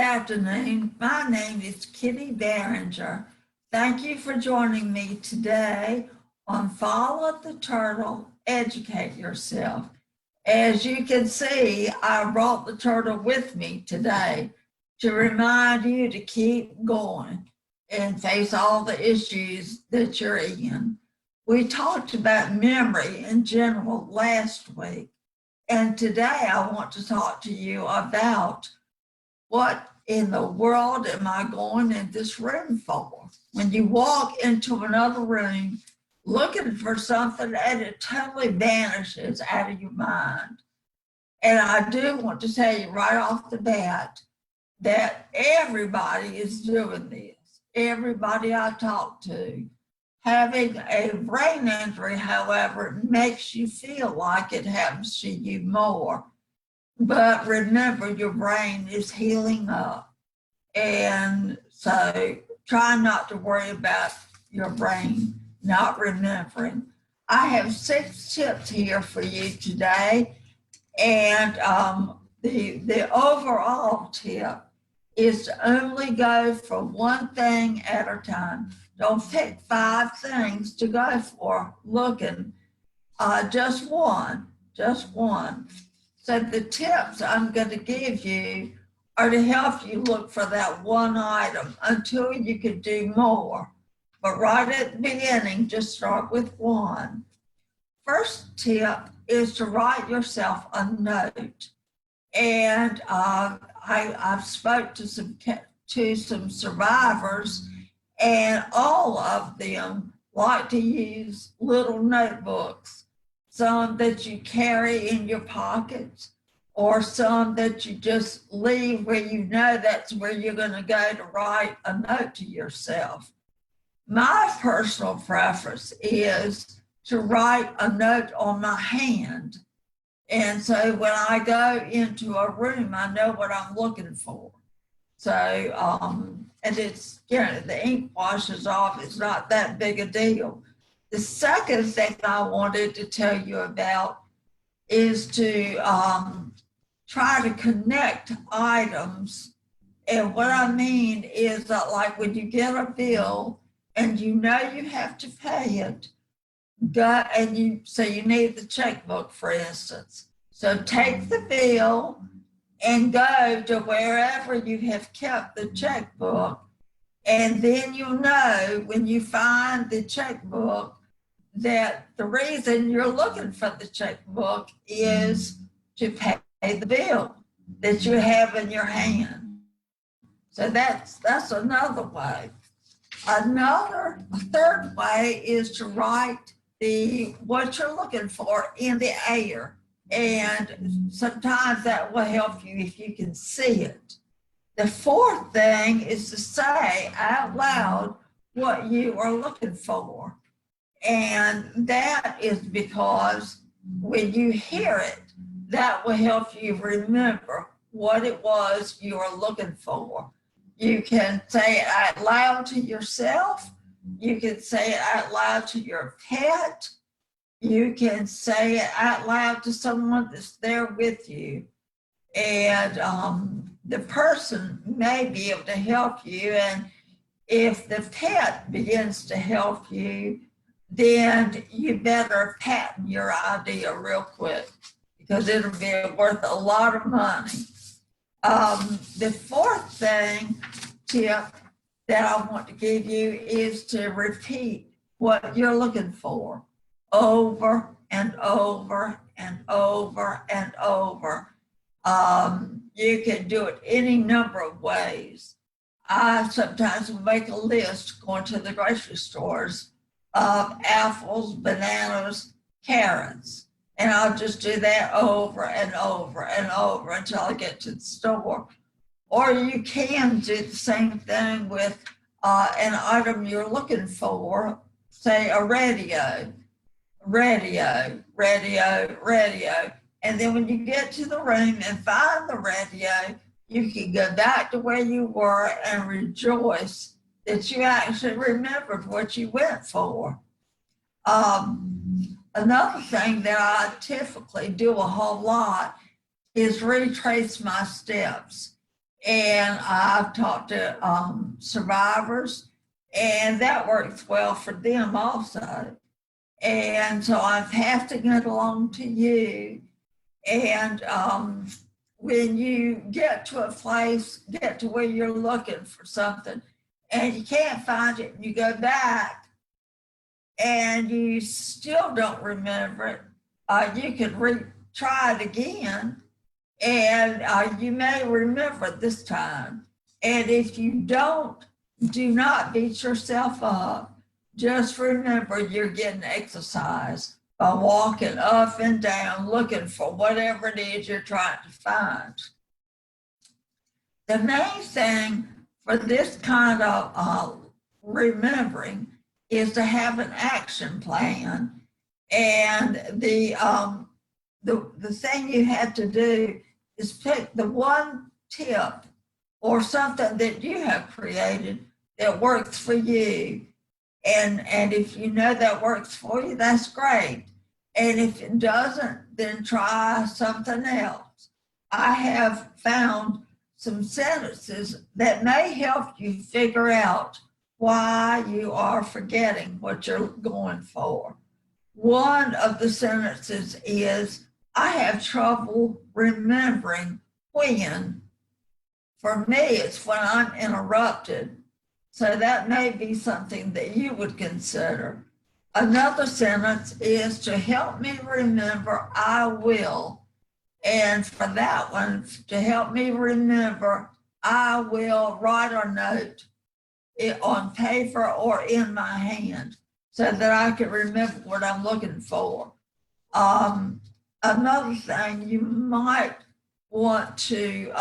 afternoon. My name is Kitty Barringer. Thank you for joining me today on Follow the Turtle, Educate Yourself. As you can see, I brought the turtle with me today to remind you to keep going and face all the issues that you're in. We talked about memory in general last week, and today I want to talk to you about what in the world am I going in this room for? When you walk into another room looking for something and it totally vanishes out of your mind. And I do want to tell you right off the bat that everybody is doing this. Everybody I talk to. Having a brain injury, however, makes you feel like it happens to you more. But remember, your brain is healing up. And so try not to worry about your brain not remembering. I have 6 tips here for you today. And the overall tip is to only go for one thing at a time. Don't pick 5 things to go for looking, just one. So the tips I'm going to give you are to help you look for that one item until you can do more. But right at the beginning, just start with one. First tip is to write yourself a note. And I've spoke to some survivors, and all of them like to use little notebooks. Some that you carry in your pockets, or some that you just leave where you know that's where you're going to go to write a note to yourself. My personal preference is to write a note on my hand. And so when I go into a room, I know what I'm looking for. So, and it's, the ink washes off, it's not that big a deal. The second thing I wanted to tell you about is to try to connect items. And what I mean is that, like, when you get a bill and you know you have to pay it, so you need the checkbook, for instance. So take the bill and go to wherever you have kept the checkbook. And then you'll know when you find the checkbook that the reason you're looking for the checkbook is to pay the bill that you have in your hand. So that's another way. A third way is to write what you're looking for in the air. And sometimes that will help you if you can see it. The fourth thing is to say out loud what you are looking for. And that is because when you hear it, that will help you remember what it was you were looking for. You can say it out loud to yourself. You can say it out loud to your pet. You can say it out loud to someone that's there with you. And the person may be able to help you. And if the pet begins to help you, then you better patent your idea real quick, because it'll be worth a lot of money. The fourth tip that I want to give you is to repeat what you're looking for over and over and over and over. You can do it any number of ways. I sometimes will make a list going to the grocery stores of apples, bananas, carrots. And I'll just do that over and over and over until I get to the store. Or you can do the same thing with an item you're looking for, say a radio. And then when you get to the room and find the radio, you can go back to where you were and rejoice that you actually remembered what you went for. Another thing that I typically do a whole lot is retrace my steps. And I've talked to survivors, and that works well for them also. And so I have to get along to you. And when you get to a place, get to where you're looking for something, and you can't find it, and you go back, and you still don't remember it, you can try it again, and you may remember it this time. And if you don't, do not beat yourself up. Just remember you're getting exercise by walking up and down, looking for whatever it is you're trying to find. The main thing for this kind of remembering is to have an action plan. And the thing you have to do is pick the one tip or something that you have created that works for you. And if you know that works for you, that's great. And if it doesn't, then try something else. I have found some sentences that may help you figure out why you are forgetting what you're going for. One of the sentences is, I have trouble remembering when. For me, it's when I'm interrupted. So that may be something that you would consider. Another sentence is, to help me remember, I will. And for that one, to help me remember, I will write a note on paper or in my hand so that I can remember what I'm looking for. Another thing you might want to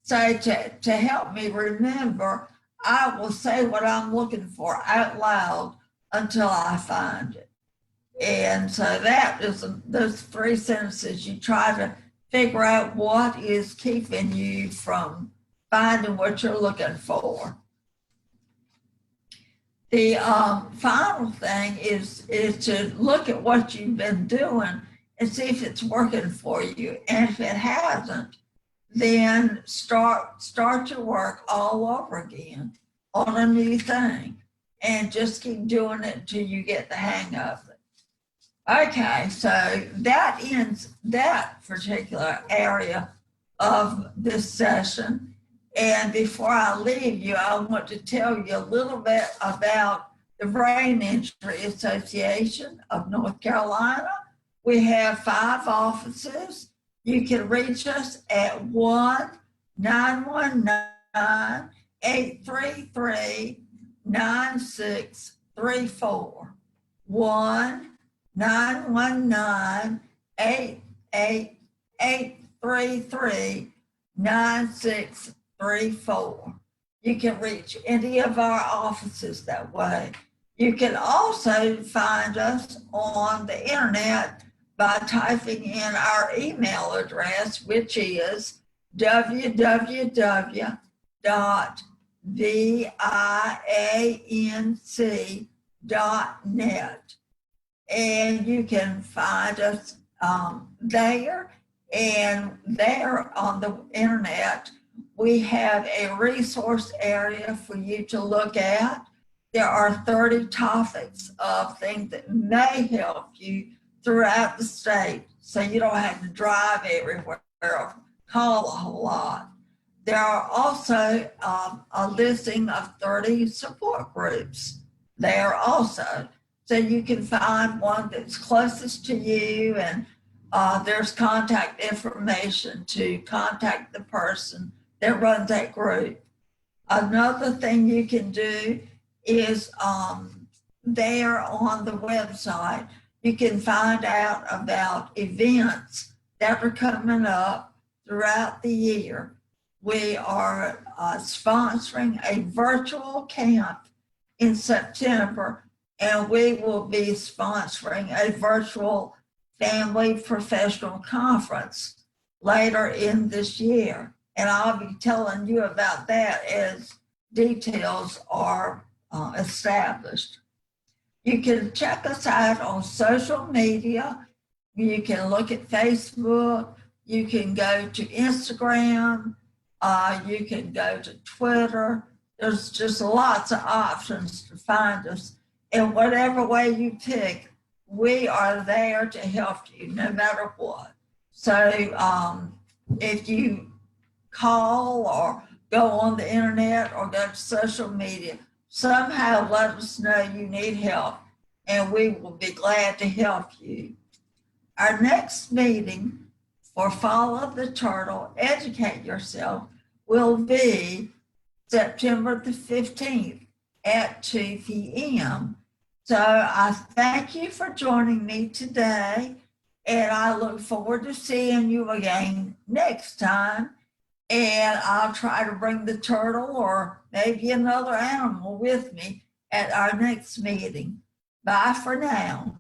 say, to help me remember, I will say what I'm looking for out loud until I find it. And so that is those three sentences. You try to figure out what is keeping you from finding what you're looking for. The final thing is to look at what you've been doing and see if it's working for you. And if it hasn't, then start your work all over again on a new thing, and just keep doing it until you get the hang of it. Okay, so that ends that particular area of this session. And before I leave you, I want to tell you a little bit about the Brain Injury Association of North Carolina. We have 5 offices. You can reach us at 1-919-833-9634. 1-919-833-9634. You can reach any of our offices that way. You can also find us on the internet by typing in our email address, which is www.bianc.net. And you can find us there. And there on the internet, we have a resource area for you to look at. There are 30 topics of things that may help you throughout the state, so you don't have to drive everywhere or call a whole lot. There are also a listing of 30 support groups there also, so you can find one that's closest to you, and there's contact information to contact the person that runs that group. Another thing you can do is there on the website, you can find out about events that are coming up throughout the year. We are sponsoring a virtual camp in September, and we will be sponsoring a virtual family professional conference later in this year. And I'll be telling you about that as details are established. You can check us out on social media. You can look at Facebook. You can go to Instagram. You can go to Twitter. There's just lots of options to find us. In whatever way you pick, we are there to help you no matter what. So if you call or go on the internet or go to social media, somehow let us know you need help and we will be glad to help you. Our next meeting for Follow the Turtle, Educate Yourself will be September the 15th at 2 p.m. So I thank you for joining me today, and I look forward to seeing you again next time. And I'll try to bring the turtle or maybe another animal with me at our next meeting. Bye for now.